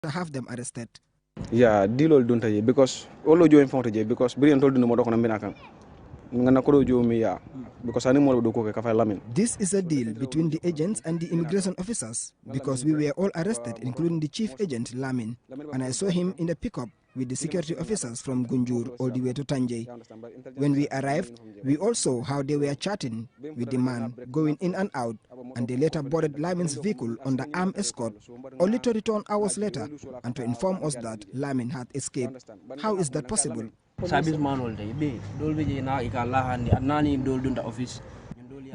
to have them arrested. Yeah, deal don't because all of you in front of because Brian told no more on American. This is a deal between the agents and the immigration officers because we were all arrested, including the chief agent, Lamin, and I saw him in a pickup with the security officers from Gunjur all the way to Tanjay. When we arrived, we all saw how they were chatting with the man, going in and out, and they later boarded Lamin's vehicle under armed escort, only to return hours later and to inform us that Lamin had escaped. How is that possible?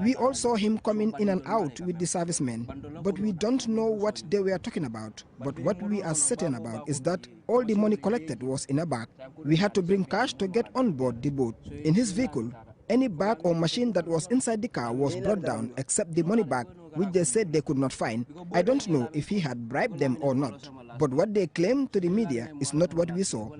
We all saw him coming in and out with the servicemen, but we don't know what they were talking about. But what we are certain about is that all the money collected was in a bag. We had to bring cash to get on board the boat. In his vehicle, any bag or machine that was inside the car was brought down except the money bag, which they said they could not find. I don't know if he had bribed them or not, but what they claim to the media is not what we saw.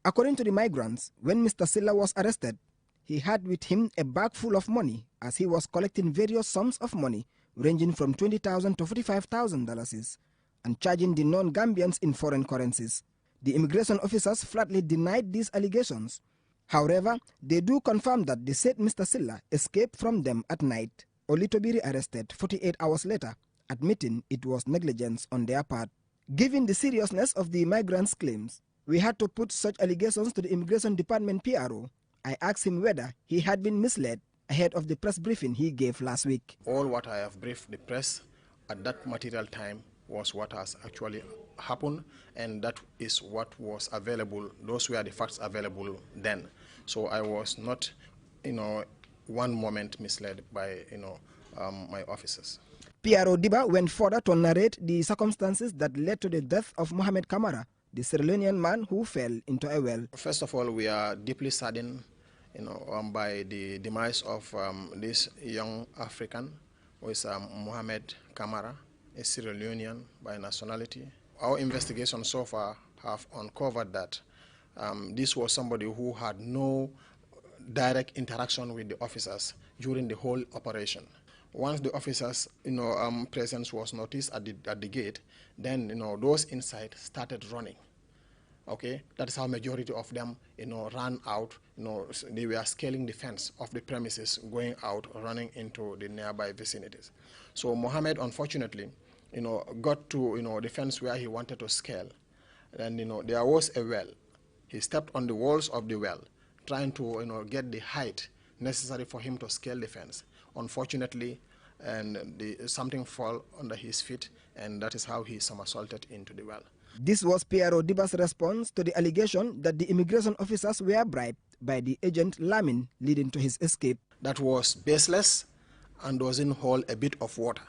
According to the migrants, when Mr. Silla was arrested, he had with him a bag full of money as he was collecting various sums of money ranging from $20,000 to $45,000 and charging the non-Gambians in foreign currencies. The immigration officers flatly denied these allegations. However, they do confirm that the said Mr. Silla escaped from them at night, only to be rearrested 48 hours later, admitting it was negligence on their part. Given the seriousness of the migrants' claims, we had to put such allegations to the Immigration Department PRO. I asked him whether he had been misled ahead of the press briefing he gave last week. All what I have briefed the press at that material time was what has actually happened, and that is what was available. Those were the facts available then. So I was not, one moment misled by, my officers. PRO Diba went further to narrate the circumstances that led to the death of Mohamed Kamara, the Sierra Leonean man who fell into a well. First of all, we are deeply saddened, by the demise of this young African, who is Mohamed Kamara, a Sierra Leonean by nationality. Our investigation so far have uncovered that this was somebody who had no direct interaction with the officers during the whole operation. Once the officers' presence was noticed at the gate, then those inside started running. Okay, that's how majority of them ran out. They were scaling the fence of the premises, going out, running into the nearby vicinities. So Mohammed, unfortunately, got to the fence where he wanted to scale, and there was a well. He stepped on the walls of the well, trying to get the height necessary for him to scale the fence. Unfortunately, something fell under his feet, and that is how he somersaulted into the well. This was PRO Diba's response to the allegation that the immigration officers were bribed by the agent Lamin, leading to his escape. That was baseless and doesn't hold a bit of water.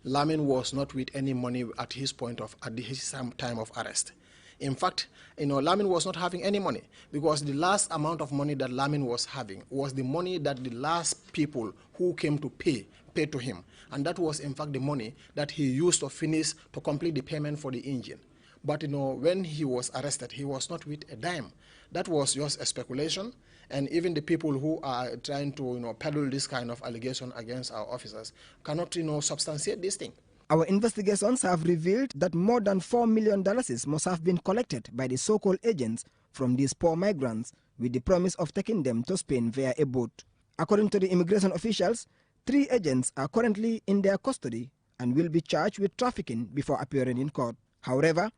Lamin was not with any money at his time of arrest. In fact, Lamin was not having any money, because the last amount of money that Lamin was having was the money that the last people who came to pay to him. And that was, in fact, the money that he used to complete the payment for the engine. But when he was arrested, he was not with a dime. That was just a speculation, and even the people who are trying to peddle this kind of allegation against our officers cannot substantiate this thing. Our investigations have revealed that more than $4 million must have been collected by the so-called agents from these poor migrants with the promise of taking them to Spain via a boat. According to the immigration officials, 3 agents are currently in their custody and will be charged with trafficking before appearing in court. However,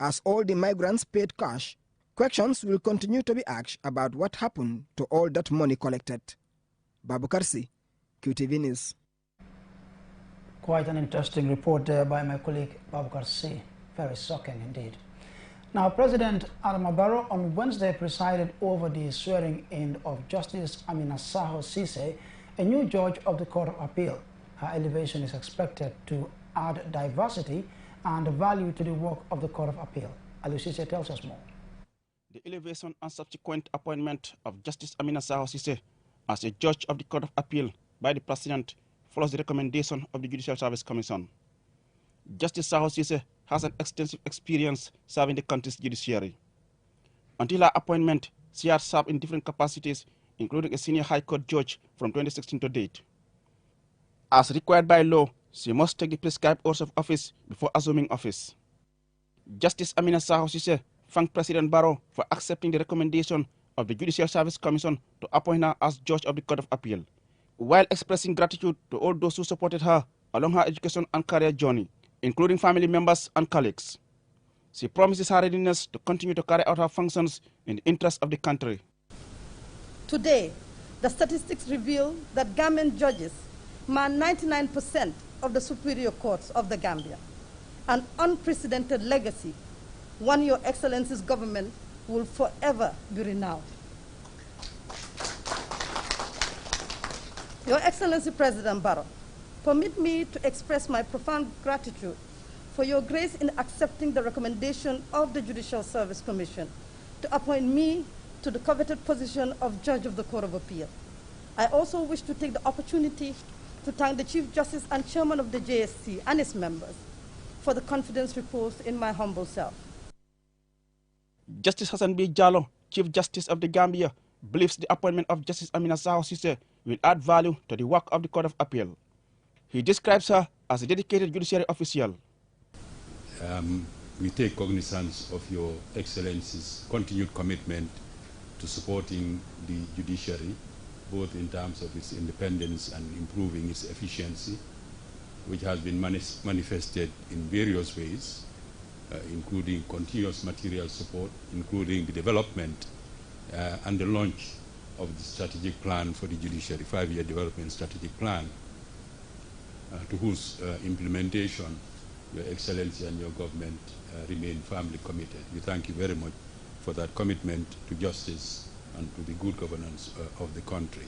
as all the migrants paid cash, questions will continue to be asked about what happened to all that money collected. Babu Karsi, QTV News. Quite an interesting report there by my colleague Babu Karsi. Very shocking indeed. Now, President Adama Barrow on Wednesday presided over the swearing-in of Justice Amina Saho Sise, a new judge of the Court of Appeal. Her elevation is expected to add diversity and value to the work of the Court of Appeal. Alusise tells us more. The elevation and subsequent appointment of Justice Amina Saho Sise as a judge of the Court of Appeal by the President follows the recommendation of the Judicial Service Commission. Justice Saho Sise has an extensive experience serving the country's judiciary. Until her appointment, she has served in different capacities, including a senior High Court judge from 2016 to date. As required by law, she must take the prescribed oath of office before assuming office. Justice Amina Saho Sise thanked President Barrow for accepting the recommendation of the Judicial Service Commission to appoint her as Judge of the Court of Appeal, while expressing gratitude to all those who supported her along her education and career journey, including family members and colleagues. She promises her readiness to continue to carry out her functions in the interest of the country. Today, the statistics reveal that Gambian judges man 99% of the superior courts of the Gambia, an unprecedented legacy, one Your Excellency's government will forever be renowned. Your Excellency President Barrow, permit me to express my profound gratitude for your grace in accepting the recommendation of the Judicial Service Commission to appoint me to the coveted position of Judge of the Court of Appeal. I also wish to take the opportunity to thank the Chief Justice and Chairman of the JSC and its members for the confidence reposed in my humble self. Justice Hassan B. Jallow, Chief Justice of the Gambia, believes the appointment of Justice Amina Saho Sise will add value to the work of the Court of Appeal. He describes her as a dedicated judiciary official. We take cognizance of Your Excellency's continued commitment to supporting the judiciary, both in terms of its independence and improving its efficiency, which has been manifested in various ways, including continuous material support, including the development and the launch of the strategic plan for the judiciary, 5-year development strategic plan, to whose implementation Your Excellency and your government remain firmly committed. We thank you very much for that commitment to justice and to the good governance of the country.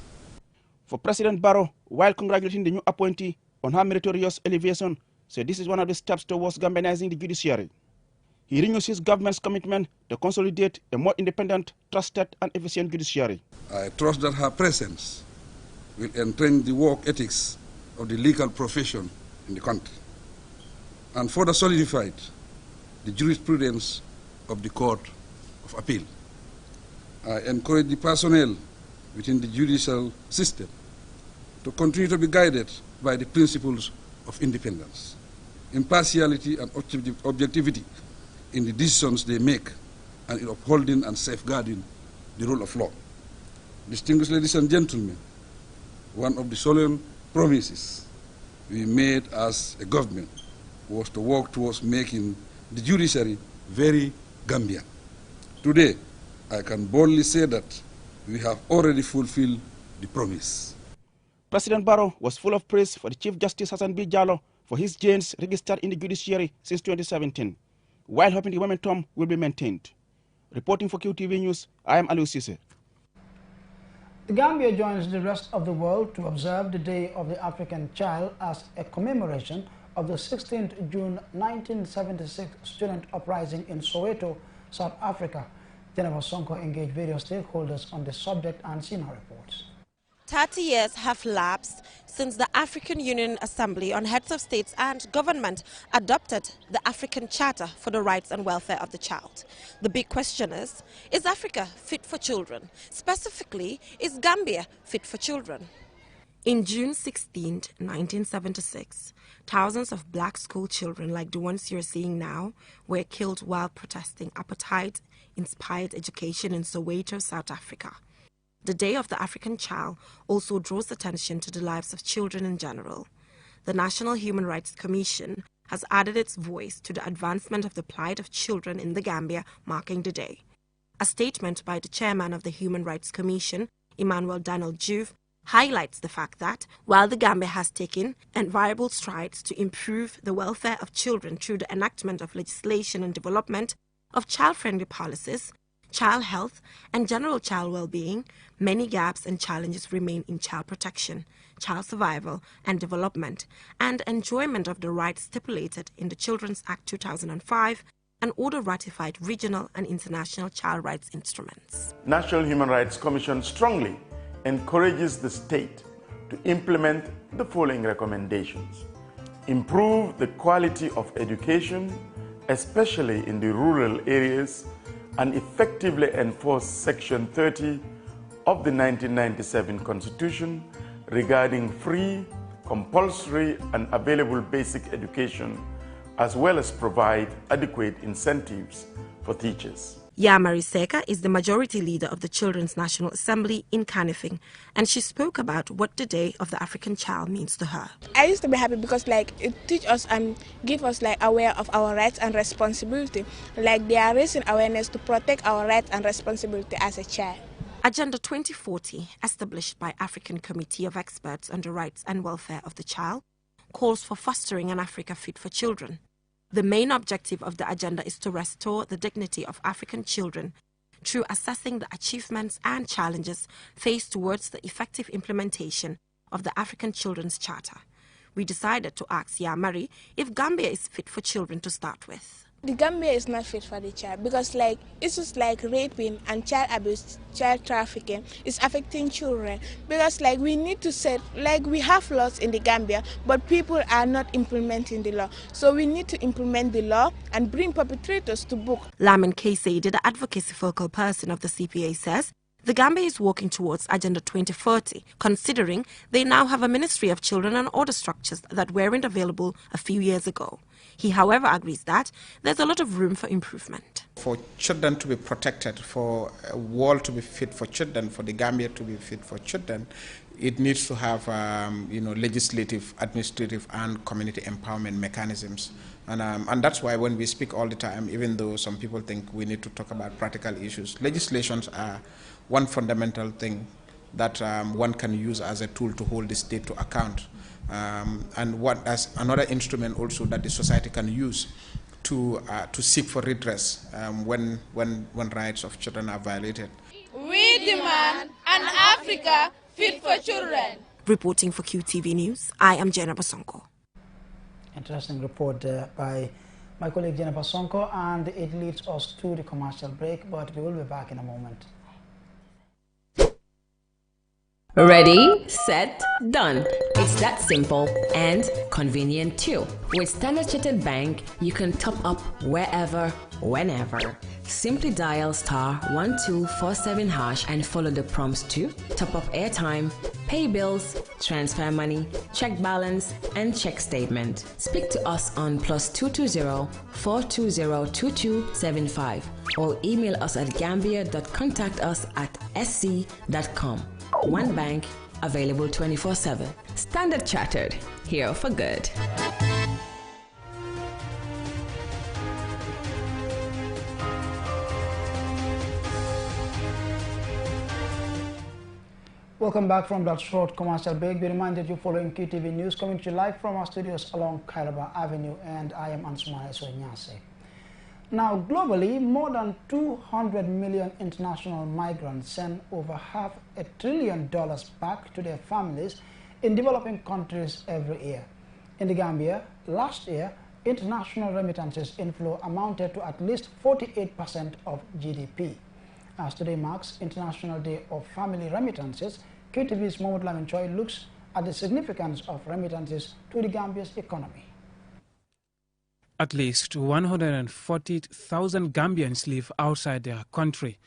For President Barrow, while congratulating the new appointee on her meritorious elevation, said this is one of the steps towards Gambianizing the judiciary. He renews his government's commitment to consolidate a more independent, trusted and efficient judiciary. I trust that her presence will entrench the work ethics of the legal profession in the country and further solidified the jurisprudence of the Court of Appeal. I encourage the personnel within the judicial system to continue to be guided by the principles of independence, impartiality and objectivity in the decisions they make and in upholding and safeguarding the rule of law. Distinguished ladies and gentlemen, one of the solemn promises we made as a government was to work towards making the judiciary very Gambian. Today, I can boldly say that we have already fulfilled the promise. President Barrow was full of praise for the Chief Justice Hassan B. Jallow for his gains registered in the judiciary since 2017, while hoping the momentum will be maintained. Reporting for QTV News, I am Aliou Cisse. The Gambia joins the rest of the world to observe the Day of the African Child as a commemoration of the 16th June 1976 student uprising in Soweto, South Africa. Jennifer Sonko engaged various stakeholders on the subject and seen her reports. 30 years have lapsed since the African Union Assembly on Heads of States and Government adopted the African Charter for the Rights and Welfare of the Child. The big question is Africa fit for children? Specifically, is Gambia fit for children? In June 16, 1976, thousands of black school children like the ones you're seeing now were killed while protesting apartheid-inspired education in Soweto, South Africa. The Day of the African Child also draws attention to the lives of children in general. The National Human Rights Commission has added its voice to the advancement of the plight of children in the Gambia, marking the day. A statement by the chairman of the Human Rights Commission, Emmanuel Daniel Juve, highlights the fact that while the Gambia has taken enviable strides to improve the welfare of children through the enactment of legislation and development of child-friendly policies, child health, and general child well-being, many gaps and challenges remain in child protection, child survival and development, and enjoyment of the rights stipulated in the Children's Act 2005 and other ratified regional and international child rights instruments. National Human Rights Commission strongly encourages the state to implement the following recommendations. Improve the quality of education, especially in the rural areas, and effectively enforce Section 30 of the 1997 Constitution regarding free, compulsory, and available basic education as well as provide adequate incentives for teachers. Yamari Seka is the majority leader of the Children's National Assembly in Kanifing, and she spoke about what the Day of the African Child means to her. I used to be happy because it teach us and give us aware of our rights and responsibility. They are raising awareness to protect our rights and responsibility as a child. Agenda 2040, established by African Committee of Experts on the Rights and Welfare of the Child, calls for fostering an Africa fit for children. The main objective of the agenda is to restore the dignity of African children through assessing the achievements and challenges faced towards the effective implementation of the African Children's Charter. We decided to ask Yamari if Gambia is fit for children to start with. The Gambia is not fit for the child because issues like raping and child abuse, child trafficking is affecting children. Because we need to set, we have laws in the Gambia, but people are not implementing the law. So we need to implement the law and bring perpetrators to book. Lamin Kaysay, the advocacy focal person of the CPA, says the Gambia is working towards Agenda 2030, considering they now have a Ministry of Children and other structures that weren't available a few years ago. He, however, agrees that there's a lot of room for improvement. For children to be protected, for a world to be fit for children, for the Gambia to be fit for children, it needs to have legislative, administrative, and community empowerment mechanisms. And that's why when we speak all the time, even though some people think we need to talk about practical issues, legislations are one fundamental thing that one can use as a tool to hold the state to account. And what as another instrument also that the society can use to seek for redress when rights of children are violated. We demand an Africa fit for children. Reporting for QTV News, I am Jenna Basonko. Interesting report by my colleague Jenna Basonko, and it leads us to the commercial break, but we will be back in a moment. Ready, set, done. It's that simple and convenient too. With Standard Chartered Bank, you can top up wherever, whenever. Simply dial *1247# and follow the prompts to top up airtime, pay bills, transfer money, check balance, and check statement. Speak to us on +220-420-2275 or email us at gambia.contactus@sc.com. One bank, available 24/7. Standard Chartered, here for good. Welcome back from that short commercial break. Be reminded you're following QTV News, coming to you live from our studios along Kairaba Avenue, and I am Ansumana Esonyase. Now, globally, more than 200 million international migrants send over $500 billion back to their families in developing countries every year. In the Gambia, last year, international remittances inflow amounted to at least 48% of GDP. As today marks International Day of Family Remittances, QTV's Mohamed Lamin Choi looks at the significance of remittances to the Gambia's economy. At least 140,000 Gambians live outside their country.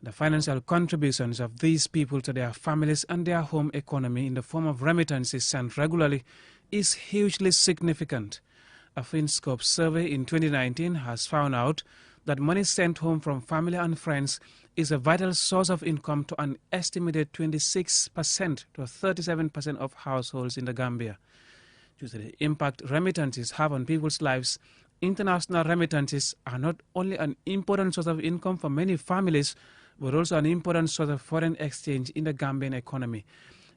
The financial contributions of these people to their families and their home economy in the form of remittances sent regularly is hugely significant. A Finscope survey in 2019 has found out that money sent home from family and friends is a vital source of income to an estimated 26% to 37% of households in the Gambia. Due to the impact remittances have on people's lives, international remittances are not only an important source of income for many families, but also an important source of foreign exchange in the Gambian economy,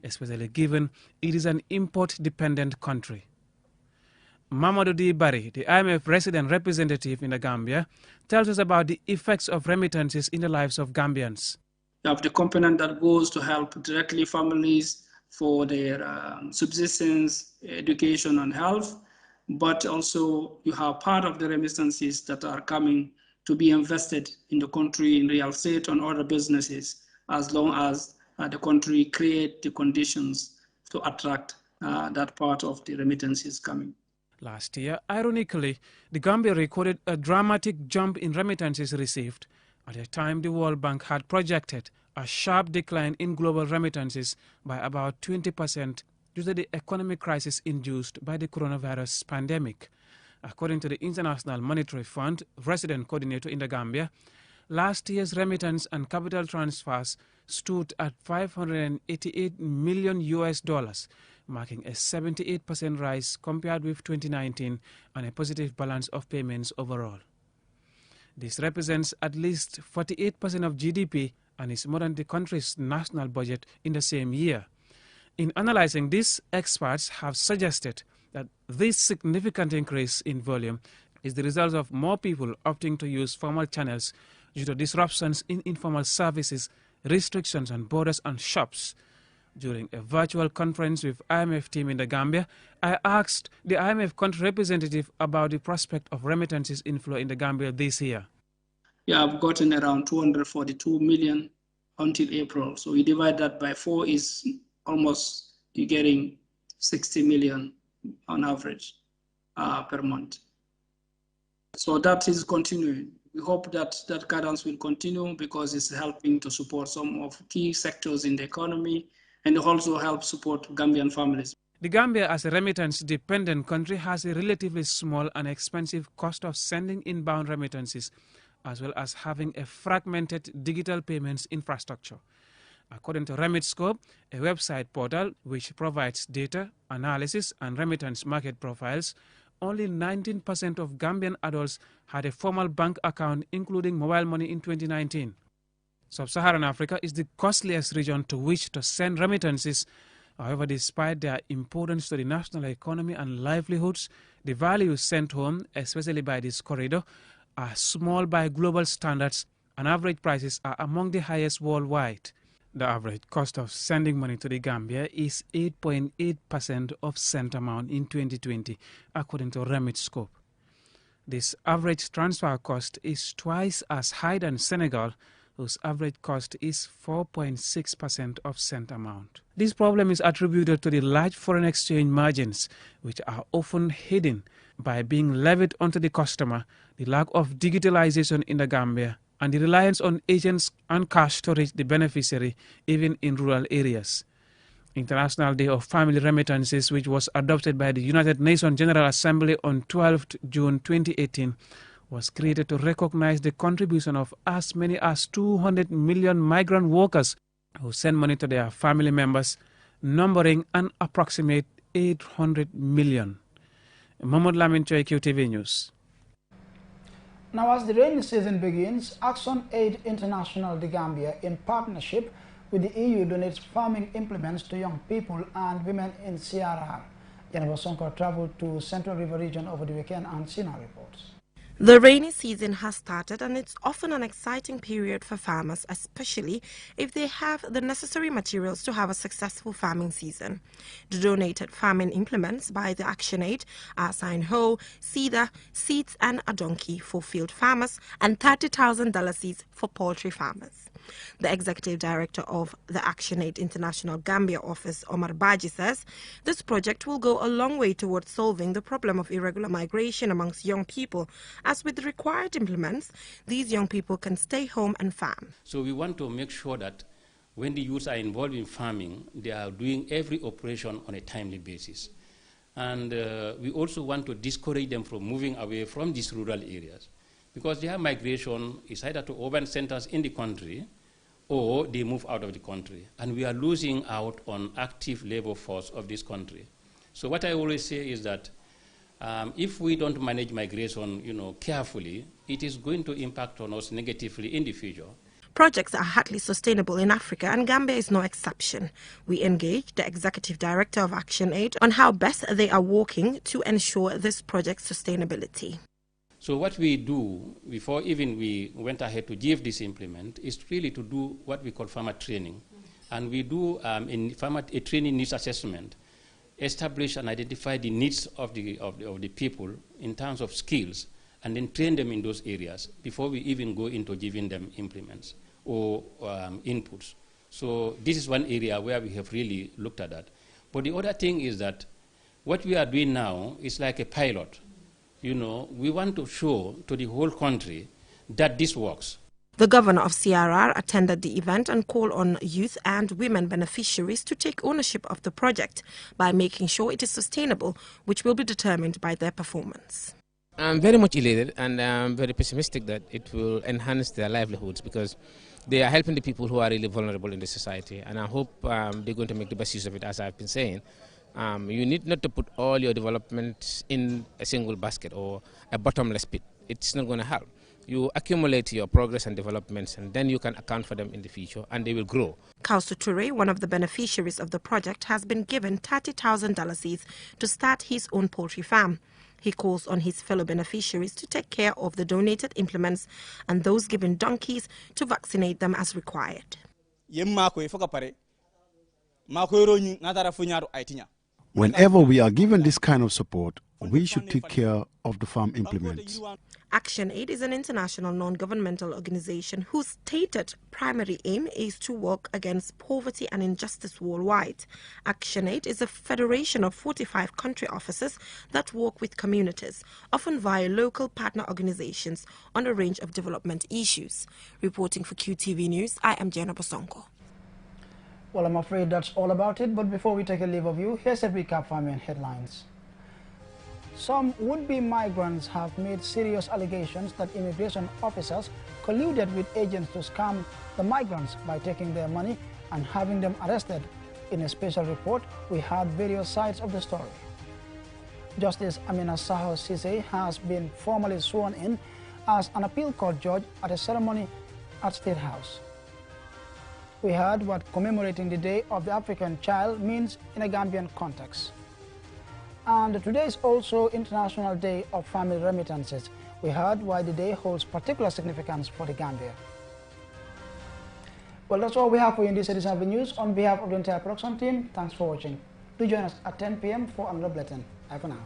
especially given it is an import-dependent country. Mamadou D. Barry, the IMF resident representative in the Gambia, tells us about the effects of remittances in the lives of Gambians. You have the component that goes to help directly families for their subsistence, education, and health, but also you have part of the remittances that are coming to be invested in the country in real estate and other businesses, as long as the country create the conditions to attract that part of the remittances coming. Last year, ironically, the Gambia recorded a dramatic jump in remittances received at a time the World Bank had projected a sharp decline in global remittances by about 20% due to the economic crisis induced by the coronavirus pandemic. According to the International Monetary Fund resident coordinator in the Gambia, last year's remittance and capital transfers stood at $588 million, marking a 78% rise compared with 2019 and a positive balance of payments overall. This represents at least 48% of GDP and is more than the country's national budget in the same year. In analyzing this, experts have suggested that this significant increase in volume is the result of more people opting to use formal channels due to disruptions in informal services, restrictions on borders and shops. During a virtual conference with IMF team in the Gambia, I asked the IMF country representative about the prospect of remittances inflow in the Gambia this year. Yeah, I've gotten around 242 million until April. So you divide that by 4 is almost, you're getting 60 million on average per month. So that is continuing. We hope that that guidance will continue because it's helping to support some of key sectors in the economy and also help support Gambian families. The Gambia, as a remittance-dependent country, has a relatively small and expensive cost of sending inbound remittances, as well as having a fragmented digital payments infrastructure. According to RemitScope, a website portal which provides data, analysis, and remittance market profiles, only 19% of Gambian adults had a formal bank account, including mobile money, in 2019. Sub-Saharan Africa is the costliest region to which to send remittances. However, despite their importance to the national economy and livelihoods, the values sent home, especially by this corridor, are small by global standards, and average prices are among the highest worldwide. The average cost of sending money to the Gambia is 8.8% of sent amount in 2020, according to RemitScope. This average transfer cost is twice as high than Senegal, whose average cost is 4.6% of sent amount. This problem is attributed to the large foreign exchange margins, which are often hidden by being levied onto the customer, the lack of digitalization in the Gambia, and the reliance on agents and cash to reach the beneficiary, even in rural areas. International Day of Family Remittances, which was adopted by the United Nations General Assembly on 12 June 2018, was created to recognize the contribution of as many as 200 million migrant workers who send money to their family members, numbering an approximate 800 million. Mohamed Lamin Choi, QTV News. Now, as the rainy season begins, Action Aid International the Gambia, in partnership with the EU, donates farming implements to young people and women in CRR. Jennifer Sonko traveled to Central River region over the weekend and Sina reports. The rainy season has started, and it's often an exciting period for farmers, especially if they have the necessary materials to have a successful farming season. The donated farming implements by the Action Aid are sign hoe, seeder, seeds, and a donkey for field farmers, and $30,000 seeds for poultry farmers. The executive director of the Action Aid International Gambia office, Omar Baji, says this project will go a long way towards solving the problem of irregular migration amongst young people, as with the required implements, these young people can stay home and farm. So we want to make sure that when the youths are involved in farming, they are doing every operation on a timely basis. And we also want to discourage them from moving away from these rural areas, because their migration is either to urban centers in the country or they move out of the country. And we are losing out on active labor force of this country. So what I always say is that if we don't manage migration, carefully, it is going to impact on us negatively in the future. Projects are hardly sustainable in Africa, and Gambia is no exception. We engaged the executive director of Action Aid on how best they are working to ensure this project's sustainability. So what we do, before even we went ahead to give this implement, is really to do what we call farmer training. And we do in farmer training needs assessment, establish and identify the needs of the people in terms of skills, and then train them in those areas before we even go into giving them implements or inputs. So this is one area where we have really looked at that. But the other thing is that what we are doing now is like a pilot. We want to show to the whole country that this works. The governor of CRR attended the event and called on youth and women beneficiaries to take ownership of the project by making sure it is sustainable, which will be determined by their performance. I'm very much elated, and I'm very pessimistic that it will enhance their livelihoods, because they are helping the people who are really vulnerable in the society, and I hope they're going to make the best use of it, as I've been saying. You need not to put all your developments in a single basket or a bottomless pit. It's not going to help. You accumulate your progress and developments, and then you can account for them in the future, and they will grow. Kausu Ture, one of the beneficiaries of the project, has been given $30,000 to start his own poultry farm. He calls on his fellow beneficiaries to take care of the donated implements and those given donkeys to vaccinate them as required. Whenever we are given this kind of support, we should take care of the farm implements. ActionAid is an international non-governmental organization whose stated primary aim is to work against poverty and injustice worldwide. ActionAid is a federation of 45 country offices that work with communities, often via local partner organizations, on a range of development issues. Reporting for QTV News, I am Jenna Bosonko. Well, I'm afraid that's all about it, but before we take a leave of you, here's a recap for main headlines. Some would-be migrants have made serious allegations that immigration officers colluded with agents to scam the migrants by taking their money and having them arrested. In a special report, we had various sides of the story. Justice Amina Saho Sise has been formally sworn in as an appeal court judge at a ceremony at State House. We heard what commemorating the Day of the African Child means in a Gambian context. And today is also International Day of Family Remittances. We heard why the day holds particular significance for the Gambia. Well, that's all we have for you in this edition of the news. On behalf of the entire production team, thanks for watching. Do join us at 10 p.m. for another bulletin. Bye for now.